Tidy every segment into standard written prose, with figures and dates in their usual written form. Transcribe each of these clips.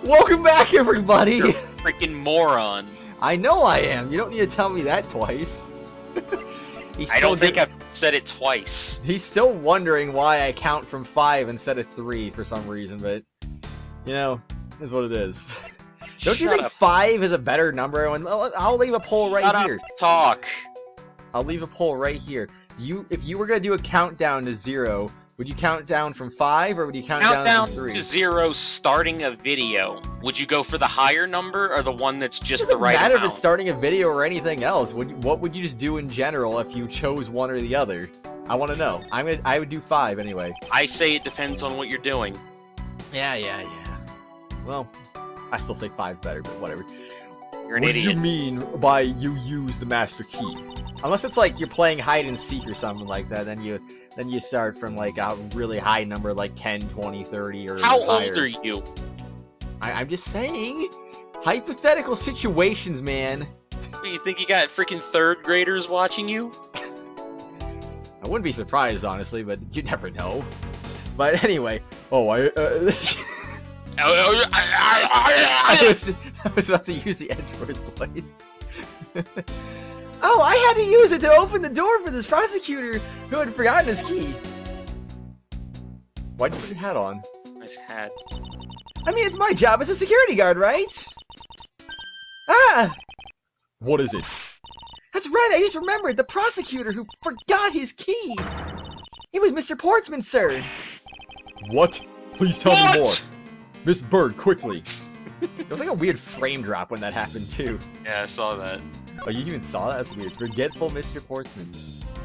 Welcome back, everybody! You're a freaking moron. I know I am. You don't need to tell me that twice. I don't think I've said it twice. He's still wondering why I count from 5 instead of 3 for some reason, but, you know, is what it is. Don't you think 5 is a better number? I'll leave a poll right here. Talk. I'll leave a poll right here. If you were going to do a countdown to 0, would you count down from 5 or would you count down from 3? To 0 starting a video. Would you go for the higher number or the one that's just the right amount? It doesn't matter if it's starting a video or anything else. What would you just do in general if you chose one or the other? I want to know. I would do 5 anyway. I say it depends on what you're doing. Yeah. Well, I still say 5's better, but whatever. You're an idiot. What do you mean by you use the master key? Unless it's like you're playing hide and seek or something like that, then you start from like a really high number, like 10, 20, 30, or How higher. old are you? I'm just saying, hypothetical situations, man. You think you got freaking 3rd graders watching you? I wouldn't be surprised, honestly, but you never know. But anyway, I was about to use the Edgeworth voice. Oh, I had to use it to open the door for this prosecutor who had forgotten his key. Why'd you put your hat on? Nice hat. I mean, it's my job as a security guard, right? Ah! What is it? That's right, I just remembered the prosecutor who forgot his key. It was Mr. Portsman, sir. What? Please tell me more. Miss Bird, quickly. It was like a weird frame drop when that happened, too. Yeah, I saw that. Oh, you even saw that? That's weird. Forgetful Mr. Portsman.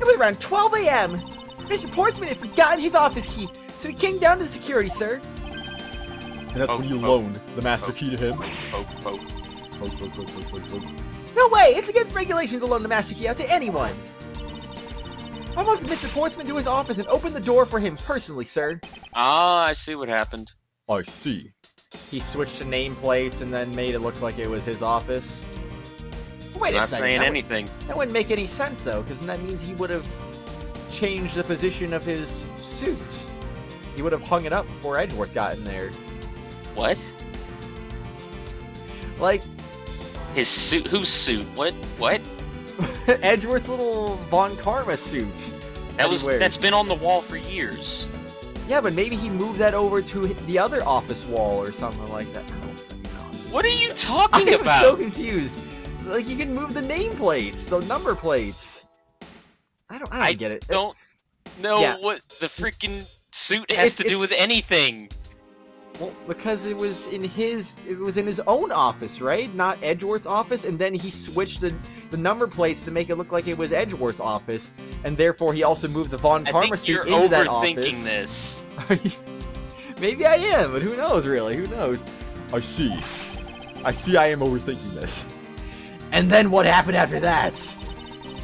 It was around 12 a.m. Mr. Portsman had forgotten his office key, so he came down to the security, sir. And that's when you loaned the master key to him? No way! It's against regulation to loan the master key out to anyone! I wanted Mr. Portsman to his office and open the door for him personally, sir. Ah, I see what happened. I see. He switched to nameplates and then made it look like it was his office. Wait a second. Not saying anything. That wouldn't make any sense, though, because that means he would have changed the position of his suit. He would have hung it up before Edgeworth got in there. What? Like... His suit? Whose suit? What? Edgeworth's little Von Karma suit. That's been on the wall for years. Yeah, but maybe he moved that over to the other office wall or something like that. What are you talking about? I'm so confused. Like, you can move the nameplates, the number plates. I don't get it. I don't know what the freaking suit has to do with anything. Well, because it was in his own office, right? Not Edgeworth's office, and then he switched the number plates to make it look like it was Edgeworth's office, and therefore he also moved the Von Karma suit into that office. I think you're overthinking this. Maybe I am, but who knows, really? Who knows? I see I am overthinking this. And then what happened after that?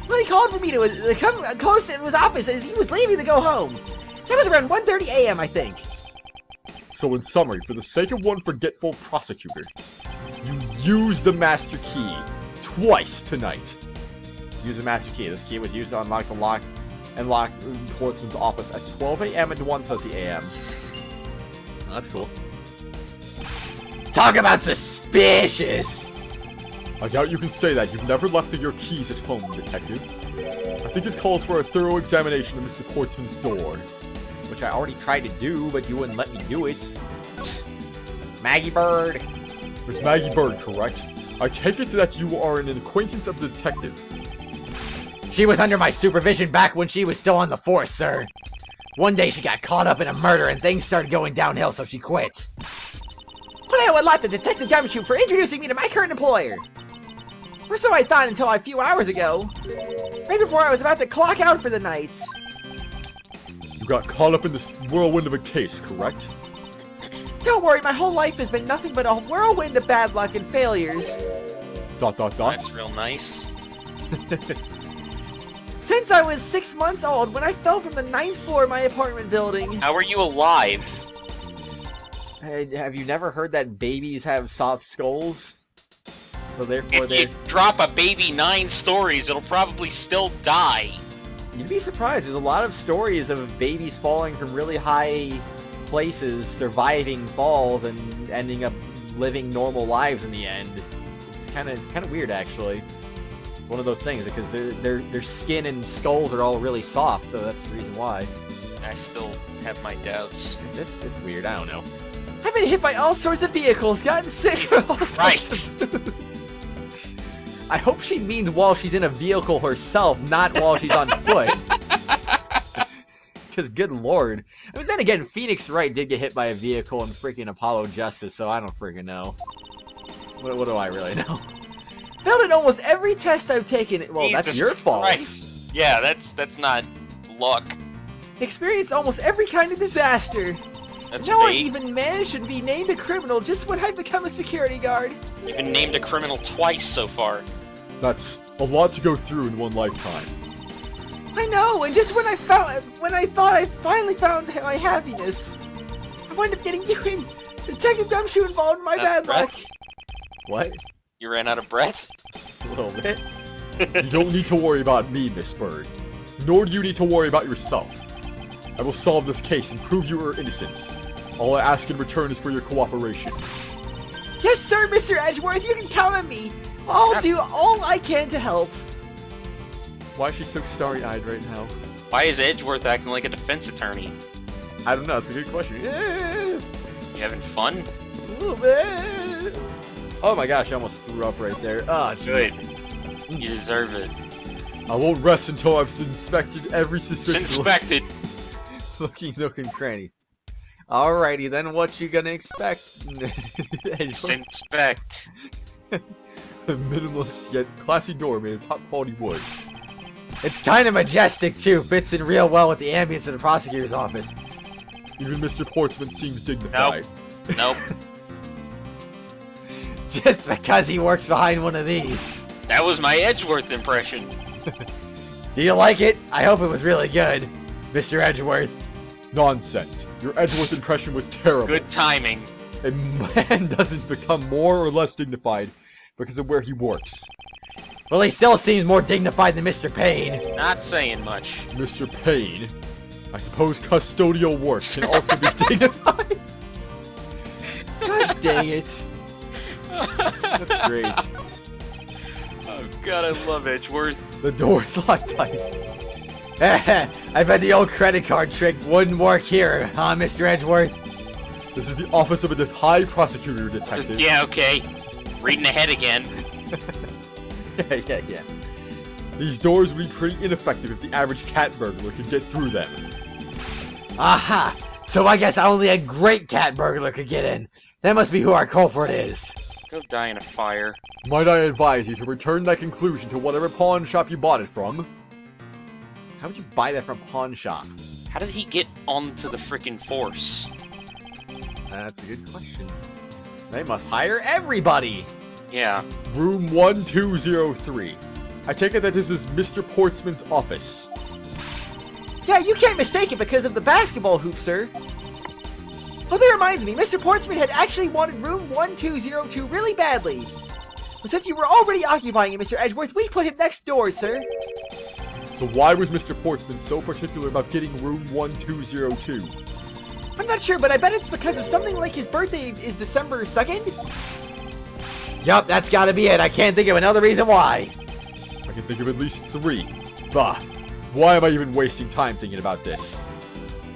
Well, he called for me to come close to his office as he was leaving to go home. That was around 1:30 a.m., I think. So in summary, for the sake of one forgetful prosecutor, you used the master key twice tonight. Use the master key. This key was used to unlock Portsman's office at 12 a.m. and 1:30 a.m. Oh, that's cool. Talk about suspicious! I doubt you can say that. You've never left your keys at home, detective. I think this calls for a thorough examination of Mr. Portsman's door. Which I already tried to do, but you wouldn't let me do it. Maggey Byrde. Miss Maggey Byrde, correct? I take it that you are an acquaintance of the detective. She was under my supervision back when she was still on the force, sir. One day she got caught up in a murder and things started going downhill, so she quit. But I owe a lot to Detective Gumshoe for introducing me to my current employer. Or so I thought until a few hours ago. Right before I was about to clock out for the night. You got caught up in this whirlwind of a case, correct? Don't worry, my whole life has been nothing but a whirlwind of bad luck and failures. ... That's real nice. Since I was 6 months old when I fell from the 9th floor of my apartment building. How are you alive? Have you never heard that babies have soft skulls? So therefore if you drop a baby 9 stories, it'll probably still die. You'd be surprised. There's a lot of stories of babies falling from really high places, surviving falls, and ending up living normal lives in the end. It's kind of weird, actually. One of those things, because their skin and skulls are all really soft, so that's the reason why. I still have my doubts. It's weird. I don't know. I've been hit by all sorts of vehicles, gotten sick from all sorts of foods. I hope she means while she's in a vehicle herself, not while she's on foot. Because good lord. I mean, then again, Phoenix Wright did get hit by a vehicle in freaking Apollo Justice, so I don't freaking know. What do I really know? Failed in almost every test I've taken. Well, Jesus that's your fault. Christ. Yeah, that's not luck. Experienced almost every kind of disaster. That's Now I fate. even managed to be named a criminal just when I become a security guard. You've been named a criminal twice so far. That's a lot to go through in one lifetime. I know, and just when I thought I finally found my happiness, I wound up getting you and Detective Gumshoe involved in my bad luck. What? You ran out of breath? A little bit. You don't need to worry about me, Miss Bird. Nor do you need to worry about yourself. I will solve this case and prove your innocence. All I ask in return is for your cooperation. Yes, sir, Mr. Edgeworth, you can count on me. I'll do all I can to help. Why is she so starry-eyed right now? Why is Edgeworth acting like a defense attorney? I don't know, it's a good question. You having fun? A little bit. Oh my gosh, I almost threw up right there. Oh, Good. jeez. You deserve it. I won't rest until I've inspected every suspicion. Disinfected. Looking nook and cranny. Alrighty, then what you gonna expect? Disinspect. A minimalist yet classy door made of top quality wood. It's kind of majestic too. Fits in real well with the ambience of the prosecutor's office. Even Mr. Portsmouth seems dignified. Nope. Just because he works behind one of these. That was my Edgeworth impression. Do you like it? I hope it was really good, Mr. Edgeworth. Nonsense. Your Edgeworth impression was terrible. Good timing. A man doesn't become more or less dignified because of where he works. Well, he still seems more dignified than Mr. Payne. Not saying much. Mr. Payne. I suppose custodial work can also be dignified. God dang it. That's great. Oh god, I love Edgeworth. The door's locked tight. I bet the old credit card trick wouldn't work here, huh, Mr. Edgeworth? This is the office of a high prosecutor, detective. Yeah, okay. Reading ahead again. yeah. These doors would be pretty ineffective if the average cat burglar could get through them. Aha! So I guess only a great cat burglar could get in. That must be who our culprit is. Go die in a fire. Might I advise you to return that conclusion to whatever pawn shop you bought it from? How would you buy that from a pawn shop? How did he get onto the frickin' force? That's a good question. They must hire everybody! Yeah. Room 1203. I take it that this is Mr. Portsman's office. Yeah, you can't mistake it because of the basketball hoop, sir. Oh, that reminds me, Mr. Portsman had actually wanted room 1202 really badly. But since you were already occupying it, Mr. Edgeworth, we put him next door, sir. So why was Mr. Portsman so particular about getting room 1202? I'm not sure, but I bet it's because of something like his birthday is December 2nd? Yup, that's gotta be it. I can't think of another reason why. I can think of at least 3. Bah, why am I even wasting time thinking about this?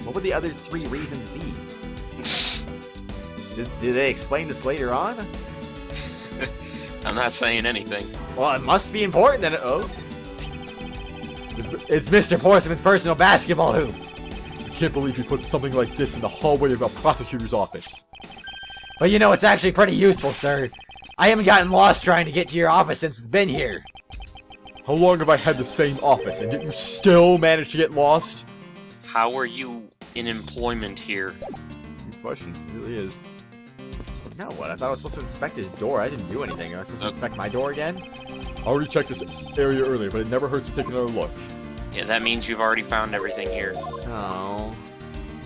What would the other 3 reasons be? Did they explain this later on? I'm not saying anything. Well, it must be important then. Oh. It's Mr. Portsman's personal basketball hoop. I can't believe you put something like this in the hallway of a prosecutor's office. But you know, it's actually pretty useful, sir. I haven't gotten lost trying to get to your office since it's been here. How long have I had the same office, and yet you still managed to get lost? How are you in employment here? That's a good question. It really is. No, what? I thought I was supposed to inspect his door. I didn't do anything. Am I supposed to inspect my door again? I already checked this area earlier, but it never hurts to take another look. Yeah, that means you've already found everything here. Oh.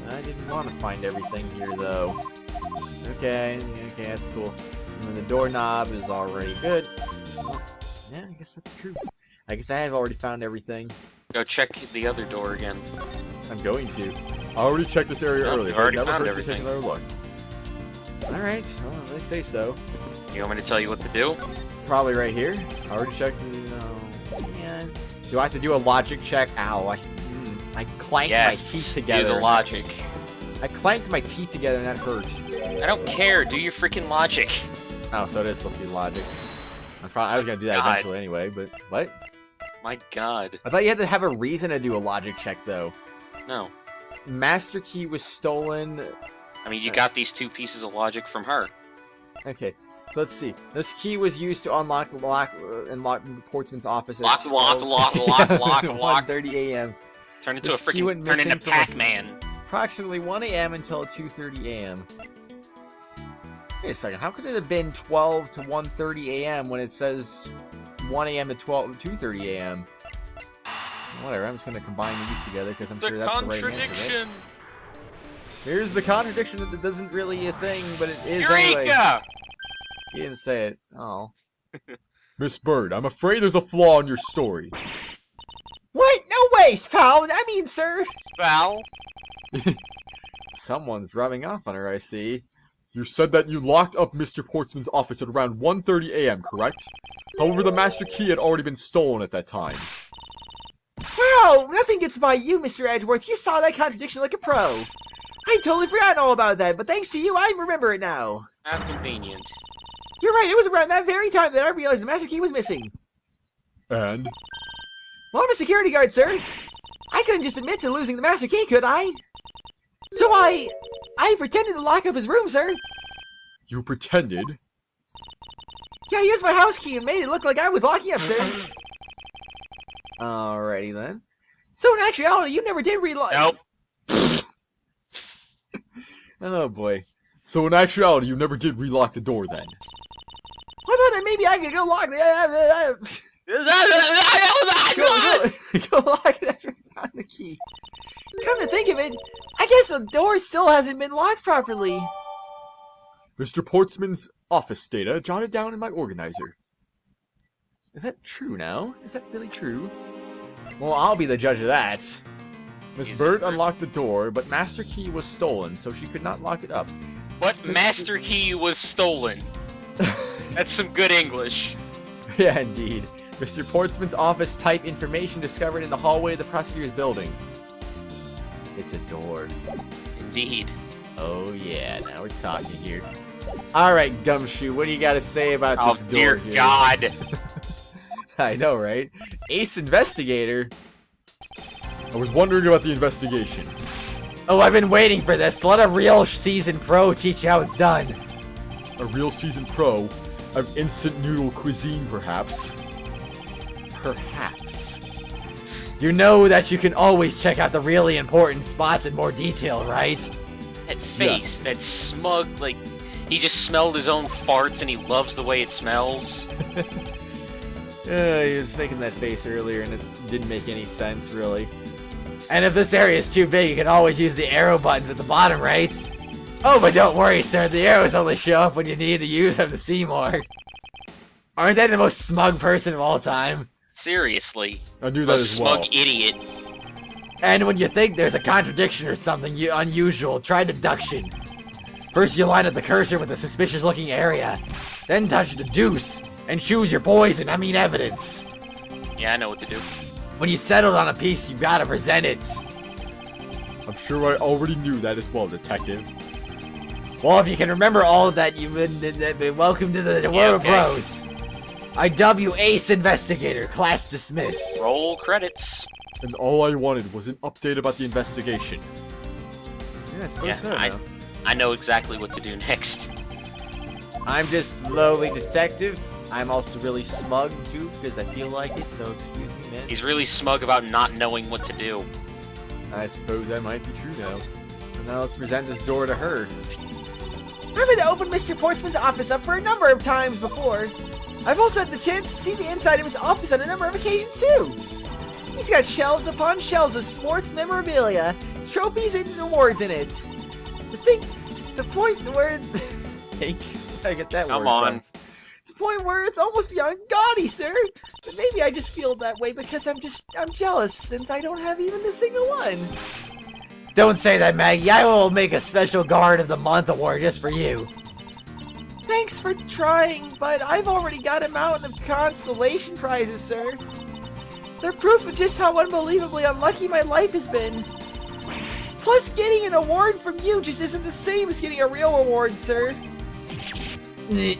I didn't want to find everything here, though. Okay, that's cool. And then the doorknob is already good. Well, yeah, I guess that's true. I guess I have already found everything. Go check the other door again. I'm going to. I already checked this area No, earlier, you've but it already never found hurts to take everything. another look. Alright, well, they say so. You want me to tell you what to do? Probably right here. I already checked the... No. Man. Do I have to do a logic check? Ow, I clanked my teeth together. Do the logic. I clanked my teeth together and that hurt. I don't care. Do your freaking logic. Oh, so it is supposed to be logic. I was gonna do that eventually anyway, but... What? My god. I thought you had to have a reason to do a logic check, though. No. Master key was stolen... I mean, you got these 2 pieces of logic from her. Okay, so let's see. This key was used to unlock Portsman's office at Lock. 1:30 a.m. Turn into This key went turn missing into from Pac-Man. approximately 1 a.m. until 2:30 a.m. Wait a second, how could it have been 12 to 1:30 a.m. when it says 1 a.m. to 2:30 a.m.? Whatever, I'm just gonna combine these together because I'm sure that's the right answer. Right? Here's the contradiction that doesn't really a thing, but it is anyway. He didn't say it. Oh. Miss Bird, I'm afraid there's a flaw in your story. What? No ways, pal! I mean, sir! Val? Someone's rubbing off on her, I see. You said that you locked up Mr. Portsman's office at around 1:30 a.m., correct? However, the master key had already been stolen at that time. Wow! Nothing gets by you, Mr. Edgeworth. You saw that contradiction like a pro. I totally forgot all about that, but thanks to you, I remember it now. How convenient. You're right, it was around that very time that I realized the master key was missing. And? Well, I'm a security guard, sir. I couldn't just admit to losing the master key, could I? So I pretended to lock up his room, sir. You pretended? Yeah, I used my house key and made it look like I was locking up, sir. Alrighty then. So in actuality, you never did relock. Nope. Oh boy. So in actuality, you never did relock the door then? I thought that maybe I could go lock the... go lock it after I found the key. Come to think of it, I guess the door still hasn't been locked properly. Mr. Portsman's office data jotted down in my organizer. Is that true now? Is that really true? Well, I'll be the judge of that. Miss Bird unlocked the door, but master key was stolen, so she could not lock it up. What master key was stolen? That's some good English. Yeah, indeed. Mr. Portsman's office type information discovered in the hallway of the prosecutor's building. It's a door. Indeed. Oh yeah, now we're talking here. Alright, Gumshoe, what do you gotta say about this door dear here? God. I know, right? Ace Investigator? I was wondering about the investigation. Oh, I've been waiting for this. Let a real seasoned pro teach you how it's done. A real seasoned pro of instant noodle cuisine, perhaps? Perhaps. You know that you can always check out the really important spots in more detail, right? That face, that smug, like, he just smelled his own farts and he loves the way it smells. He was making that face earlier and it didn't make any sense, really. And if this area is too big, you can always use the arrow buttons at the bottom, right? Oh, but don't worry, sir. The arrows only show up when you need to use them to see more. Aren't I the most smug person of all time? Seriously. I knew that as well. Smug idiot. And when you think there's a contradiction or something unusual, try deduction. First you line up the cursor with a suspicious-looking area. Then touch the deuce and choose your poison, evidence. Yeah, I know what to do. When you settled on a piece, you gotta present it. I'm sure I already knew that as well, detective. Well, if you can remember all of that, you've been welcome to the world of bros. I dub you Ace Investigator, class dismissed. Roll credits. And all I wanted was an update about the investigation. Yeah, I suppose so. I know exactly what to do next. I'm just lowly detective. I'm also really smug, too, because I feel like it, so excuse me, man. He's really smug about not knowing what to do. I suppose that might be true now. So now let's present this door to her. I've been to open Mr. Portsman's office up for a number of times before. I've also had the chance to see the inside of his office on a number of occasions, too. He's got shelves upon shelves of sports memorabilia, trophies, and awards in it. The point where... I get that Come word on. from. The point where it's almost beyond gaudy, sir. But maybe I just feel that way because I'm jealous since I don't have even a single one. Don't say that, Maggie. I will make a special Guard of the Month award just for you. Thanks for trying, but I've already got a mountain of consolation prizes, sir. They're proof of just how unbelievably unlucky my life has been. Plus, getting an award from you just isn't the same as getting a real reward, sir. Yeah,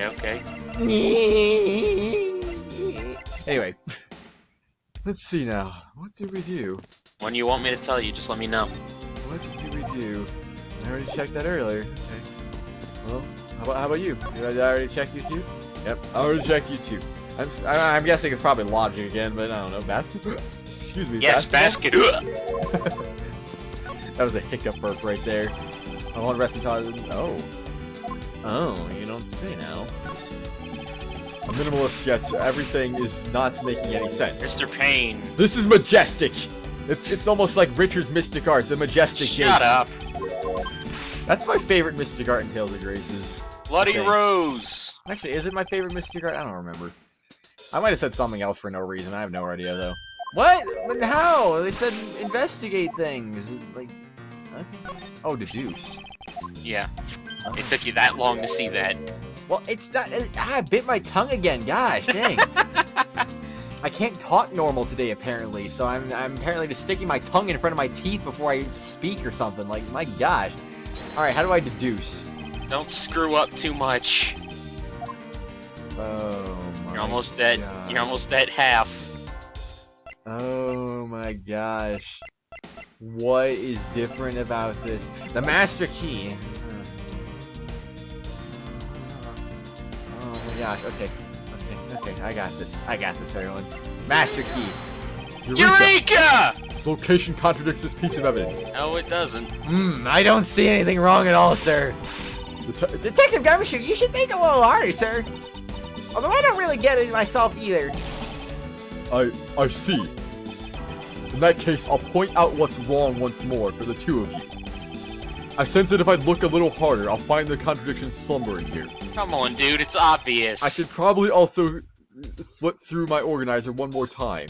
okay. Anyway, let's see now. What did we do? When you want me to tell you, just let me know. What did we do? I already checked that earlier. Okay. Well, how about you? Did I already check you too? Yep, I already checked you too. I'm guessing it's probably logic again, but I don't know. Basketball? Excuse me. Yes, basketball? That was a hiccup burp right there. I want rest until Oh, you don't say now. A minimalist yet everything is not making any sense. Mr. Payne. This is majestic. It's almost like Richard's Mystic Art, the majestic gates. Shut up. That's my favorite Mystic Art in Tales of Graces. Bloody Rose. Actually, is it my favorite Mystic Art? I don't remember. I might have said something else for no reason. I have no idea though. What? But how? They said investigate things. Like, okay. Oh, deduce. Yeah. It took you that long to see that. Well, it's not. I bit my tongue again. Gosh, dang. I can't talk normal today, apparently. So I'm apparently just sticking my tongue in front of my teeth before I speak or something. Like, my gosh. All right, how do I deduce? Don't screw up too much. Oh my You're almost at. gosh. You're almost at half. Oh my gosh. What is different about this? The master key. Oh my gosh. Okay. Okay. I got this, everyone. Master key. Eureka! This location contradicts this piece of evidence. No, it doesn't. I don't see anything wrong at all, sir. Detective Gumshoe, you should think a little harder, sir. Although I don't really get it myself either. I see. In that case, I'll point out what's wrong once more for the two of you. I sense that if I look a little harder, I'll find the contradiction slumbering here. Come on, dude, it's obvious. I should probably also flip through my organizer one more time.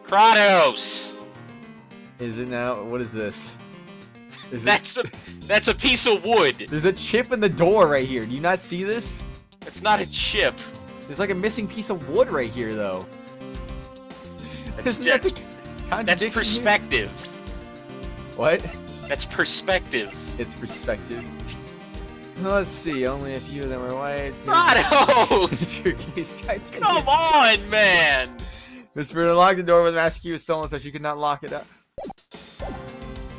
Kratos! Is it now? What is this? That's a piece of wood. There's a chip in the door right here. Do you not see this? It's not a chip. There's like a missing piece of wood right here, though. That's, Isn't that the that's contradiction here? perspective. What? That's perspective. It's perspective. Let's see. Only a few of them are white. Kratos! Come on, man! Miss Bird unlocked the door where the master key was stolen, so she could not lock it up.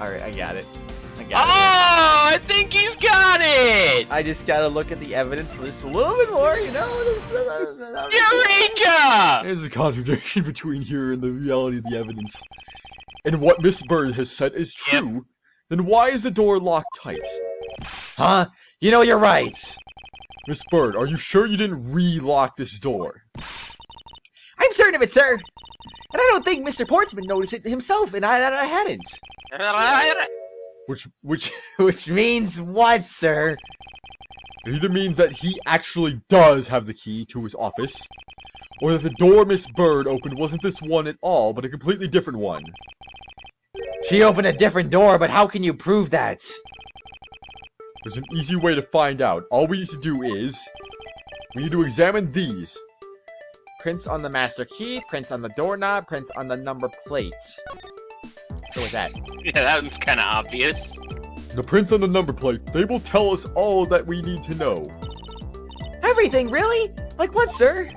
Alright, I got it. I think he's got it! I just gotta look at the evidence just a little bit more, you know? Eureka! There's a contradiction between here and the reality of the evidence. And what Miss Bird has said is true, then why is the door locked tight? Huh? You know, you're right. Miss Bird, are you sure you didn't re-lock this door? I'm certain of it, sir. And I don't think Mr. Portsman noticed it himself, and I hadn't. Which means what, sir? It either means that he actually does have the key to his office, or that the door Miss Bird opened wasn't this one at all, but a completely different one. She opened a different door, but how can you prove that? There's an easy way to find out. All we need to do is... we need to examine these. Prints on the master key, prints on the doorknob, prints on the number plate. Go with that. Yeah, that one's kind of obvious. The prints on the number plate, they will tell us all that we need to know. Everything, really? Like what, sir?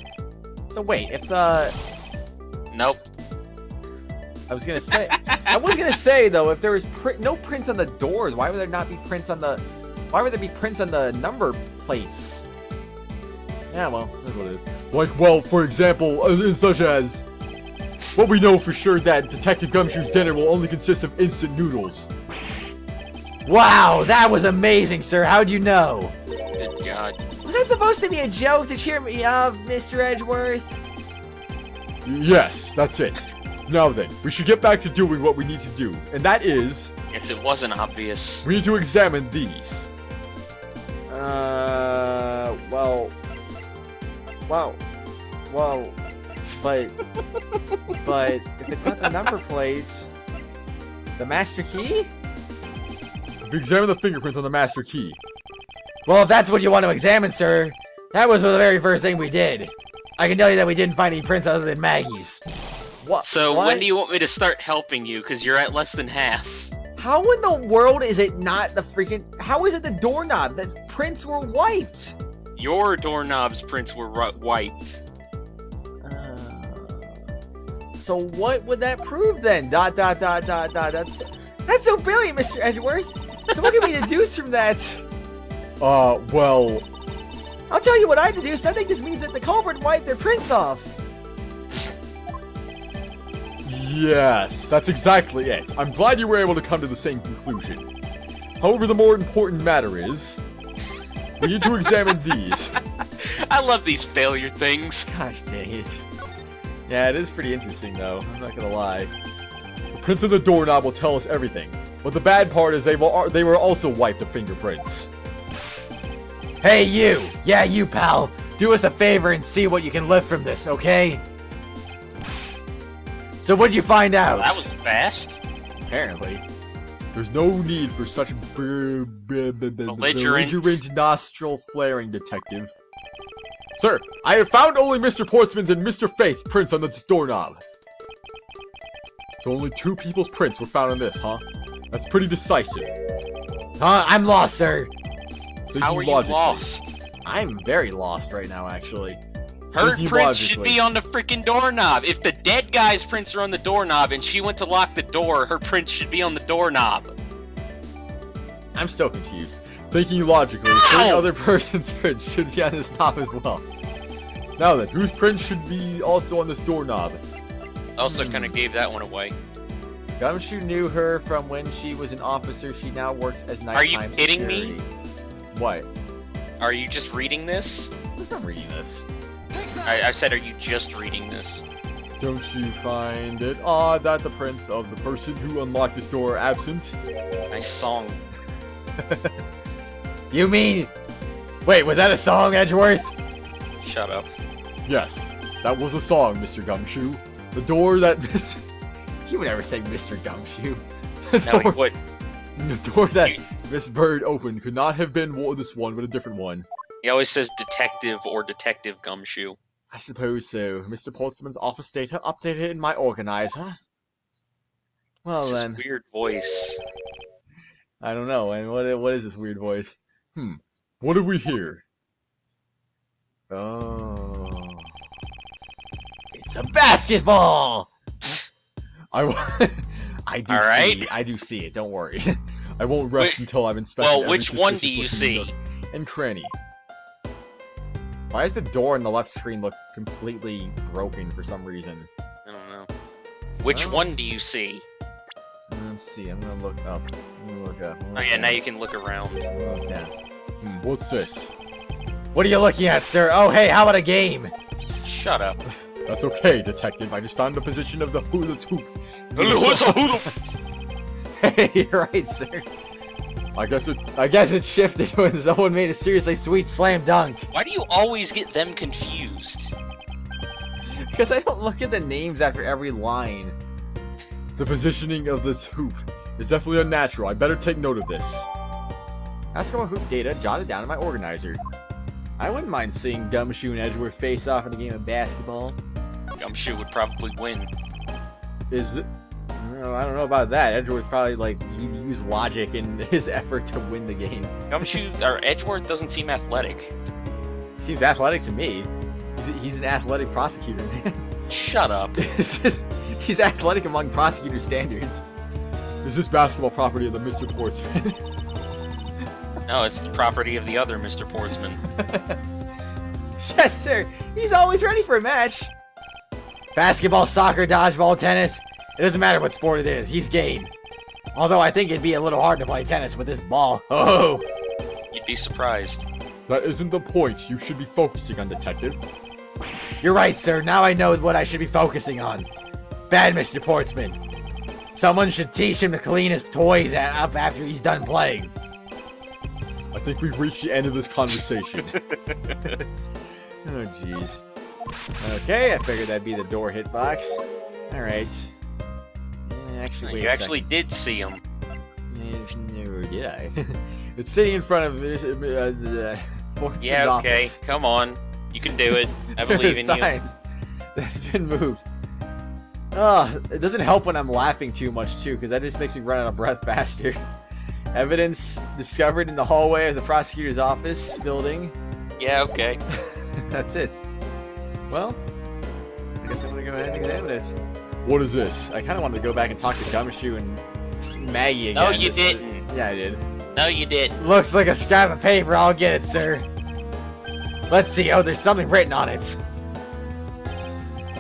So wait, if the... Nope. I was gonna say, though, if there was no prints on the doors, why would there not be prints on the... why would there be prints on the number plates? Yeah, well, that's what it is. Like, well, for example, such as... well, we know for sure that Detective Gumshoe's dinner will only consist of instant noodles. Wow, that was amazing, sir. How'd you know? Good God. Was that supposed to be a joke to cheer me up, Mr. Edgeworth? Yes, that's it. Now then, we should get back to doing what we need to do, and that is... if it wasn't obvious. we need to examine these. Well, but if it's not the number plates, the master key? if we examine the fingerprints on the master key. Well, if that's what you want to examine, sir, that was the very first thing we did. I can tell you that we didn't find any prints other than Maggie's. What? So What? when do you want me to start helping you? Because you're at less than half. How in the world is it not the freaking... How is it the doorknob? The prints were white. Your doorknob's prints were white. So what would that prove then? ... That's so brilliant, Mr. Edgeworth. So what can we deduce from that? Well... I'll tell you what I deduced. I think this means that the culprit wiped their prints off. Yes, that's exactly it. I'm glad you were able to come to the same conclusion. However, the more important matter is... we need to examine these. I love these failure things. Gosh dang it. Yeah, it is pretty interesting, though. I'm not gonna lie. The prints of the doorknob will tell us everything. But the bad part is they were also wiped of fingerprints. Hey, you! Yeah, you, pal! Do us a favor and see what you can lift from this, okay? So what'd you find out? That was fast. Apparently. There's no need for such belligerent nostril flaring, detective. Sir, I have found only Mr. Portsman's and Mr. Faith's prints on this doorknob. So only 2 people's prints were found on this, huh? That's pretty decisive. I'm lost, sir. How are you lost? I'm very lost right now, actually. Her Thinking print should logically. be on the freaking doorknob. If the dead guy's prints are on the doorknob and she went to lock the door, her print should be on the doorknob. I'm still confused. Thinking logically, the same other person's print should be on this knob as well. Now then, whose print should be also on this doorknob? Also kind of gave that one away. Gumshoe knew her from when she was an officer. She now works as nighttime Are you kidding me? security. What? Are you just reading this? Who's not reading this? I said, are you just reading this? Don't you find it odd that the prints of the person who unlocked this door are absent? Nice song. You mean... Wait, was that a song, Edgeworth? Shut up. Yes, that was a song, Mr. Gumshoe. The door that Miss... You would never say Mr. Gumshoe. Now he would. The door that Miss Bird opened could not have been this one, but a different one. He always says detective or detective Gumshoe. I suppose so. Mr. Portsman's office data updated in my organizer. Well It's then, this weird voice. I don't know. And what is this weird voice? What do we hear? Oh, It's a basketball! I Alright. do see it. Don't worry. I won't rest until I've inspected Well, every which one do suspicious you looking see? nook and cranny. Why does the door on the left screen look completely broken for some reason? I don't know. Which one do you see? Let's see. I'm gonna look up. Oh yeah, now you can look around. Look down. What's this? What are you looking at, sir? Oh, hey, how about a game? Shut up. That's okay, detective. I just found the position of the hoop. Hey, you're right, sir. I guess it shifted when someone made a seriously sweet slam dunk. Why do you always get them confused? Because I don't look at the names after every line. the positioning of this hoop is definitely unnatural. I better take note of this. Basketball hoop data jotted down in my organizer. I wouldn't mind seeing Gumshoe and Edgeworth face off in a game of basketball. Gumshoe would probably win. Is it? I don't know about that. Edgeworth probably, like, he'd use logic in his effort to win the game. Gumshoe, or Edgeworth doesn't seem athletic. Seems athletic to me. He's an athletic prosecutor, man. Shut up. He's athletic among prosecutor standards. Is this basketball property of the Mr. Portsman? No, it's the property of the other Mr. Portsman. Yes, sir. He's always ready for a match. Basketball, soccer, dodgeball, tennis. It doesn't matter what sport it is. He's game. Although I think it'd be a little hard to play tennis with this ball. Oh. You'd be surprised. That isn't the point you should be focusing on, detective. You're right, sir. Now I know what I should be focusing on. Bad Mr. Portsman. Someone should teach him to clean his toys up after he's done playing. I think we've reached the end of this conversation. Oh, jeez. Okay, I figured that'd be the door hitbox. Alright. Actually, wait You a actually second. did see him. No, did I? It's sitting in front of Fortune's Yeah, okay. office. Come on. You can do it. I believe in you. Signs that's been moved. It doesn't help when I'm laughing too much, too, because that just makes me run out of breath faster. Evidence discovered in the hallway of the prosecutor's office building. Yeah, okay. That's it. Well, I guess I'm gonna go ahead and examine it. What is this? I kind of wanted to go back and talk to Gumshoe and Maggie again. No, you didn't. Yeah, I did. No, you didn't. Looks like a scrap of paper. I'll get it, sir. Let's see. Oh, there's something written on it.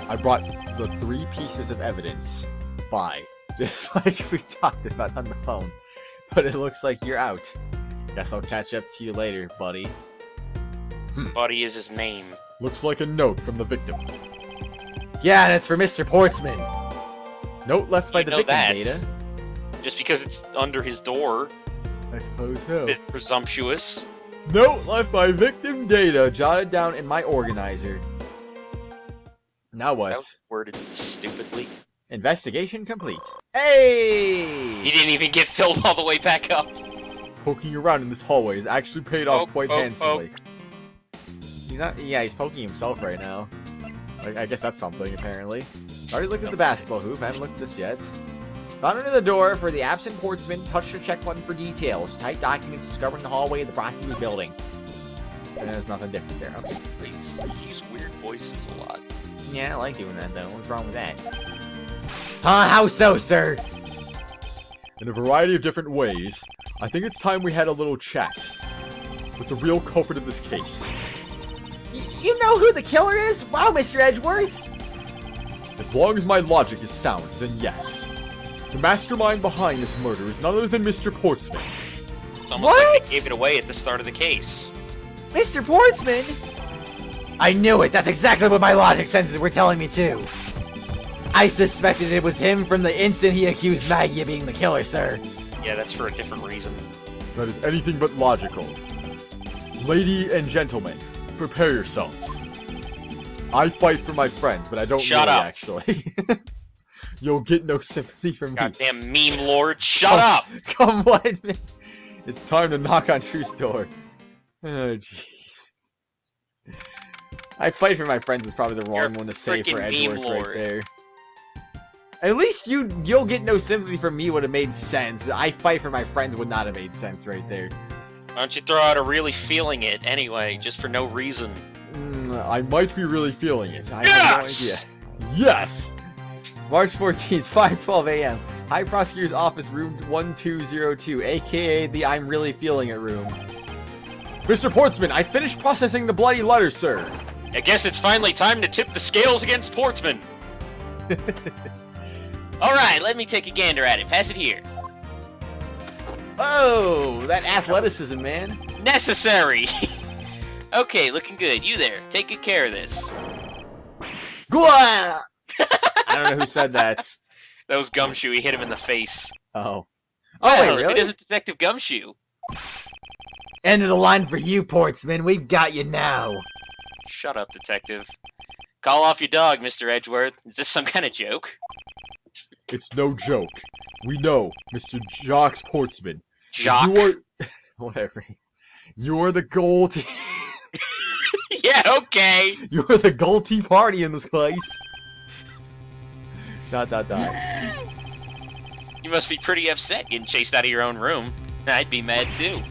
I brought the 3 pieces of evidence. Bye. Just like we talked about on the phone. But it looks like you're out. Guess I'll catch up to you later, buddy. Buddy is his name. Looks like a note from the victim. Yeah, and it's for Mr. Portsman. Note left by You the know victim, that. Data. Just because it's under his door. I suppose so. Bit presumptuous. Note left by victim Data. Jotted down in my organizer. Now That what? was worded stupidly. Investigation complete. Hey! He didn't even get filled all the way back up. Poking around in this hallway has actually paid off quite handsomely. He's not. Yeah, he's poking himself right now. I guess that's something, apparently. Already looked at the basketball hoop. Haven't looked at this yet. Found under the door for the absent portsman. Touch the check button for details. Type documents discovered in the hallway of the prosecutor's building. And there's nothing different there. Okay. Please use weird voices a lot. Yeah, I like doing that, though. What's wrong with that? How so, sir? In a variety of different ways, I think it's time we had a little chat with the real culprit of this case. You know who the killer is? Wow, Mr. Edgeworth. As long as my logic is sound, then yes. The mastermind behind this murder is none other than Mr. Portsman. It's almost like they gave it away at the start of the case. Mr. Portsman? I knew it. That's exactly what my logic senses were telling me, too. I suspected it was him from the instant he accused Maggie of being the killer, sir. Yeah, that's for a different reason. That is anything but logical. Lady and gentlemen, prepare yourselves. I fight for my friends, but I don't Shut really, up. actually. You'll get no sympathy from me. Goddamn meme lord, shut up! Come let me. It's time to knock on Truth's door. Oh, jeez. I fight for my friends is probably the You're wrong one to say for frickin' meme Edgeworth lord. right there. At least you'll get no sympathy from me would have made sense. I fight for my friends would not have made sense right there. Why don't you throw out a really feeling it anyway, just for no reason? I might be really feeling it. I have no Yes! idea. Yes! March 14th, 5:12 a.m. High Prosecutor's Office, room 1202, aka the I'm really feeling it room. Mr. Portsman, I finished processing the bloody letter, sir. I guess it's finally time to tip the scales against Portsman. Alright, let me take a gander at it. Pass it here. Oh, that athleticism, man. Necessary! Okay, looking good. You there, take good care of this. Gua! I don't know who said that. That was Gumshoe, he hit him in the face. Oh. Oh, Well, wait, if really? it isn't Detective Gumshoe. End of the line for you, Portsman. We've got you now. Shut up, Detective. Call off your dog, Mr. Edgeworth. Is this some kind of joke? It's no joke. We know, Mr. Jocks Portsman. Jock? You are... Whatever. You're the goal team. Yeah, okay! You're the goal team party in this place. ... You must be pretty upset getting chased out of your own room. I'd be mad too.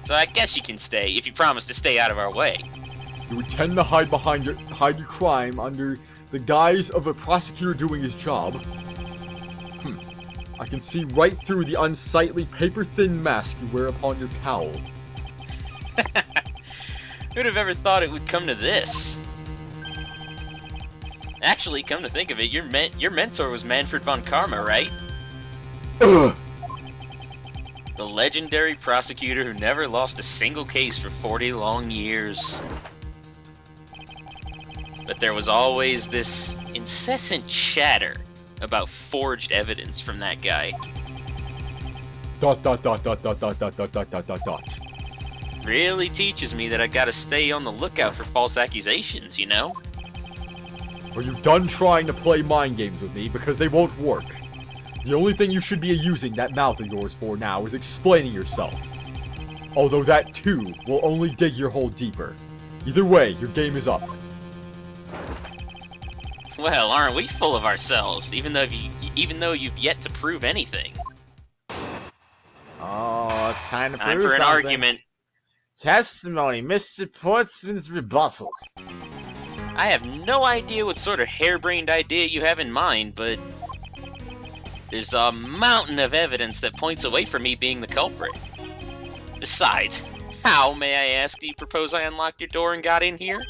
So I guess you can stay, if you promise to stay out of our way. You intend to hide your crime under the guise of a prosecutor doing his job. I can see right through the unsightly paper-thin mask you wear upon your cowl. Who'd have ever thought it would come to this? Actually, come to think of it, your mentor was Manfred von Karma, right? Ugh. The legendary prosecutor who never lost a single case for 40 long years. But there was always this incessant chatter about forged evidence from that guy. ... Really teaches me that I gotta stay on the lookout for false accusations, you know? Are you done trying to play mind games with me? Because they won't work. The only thing you should be using that mouth of yours for now is explaining yourself. Although that, too, will only dig your hole deeper. Either way, your game is up. Well, aren't we full of ourselves, even though you've yet to prove anything? Oh, it's time to Time prove for an something. argument. Testimony missupports Ms. Rebuttal. I have no idea what sort of harebrained idea you have in mind, but there's a mountain of evidence that points away from me being the culprit. Besides, how, may I ask, do you propose I unlocked your door and got in here?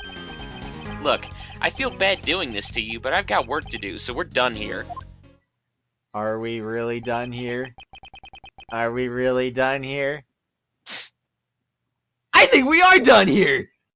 Look, I feel bad doing this to you, but I've got work to do, so we're done here. Are we really done here? Are we really done here? I think we are done here!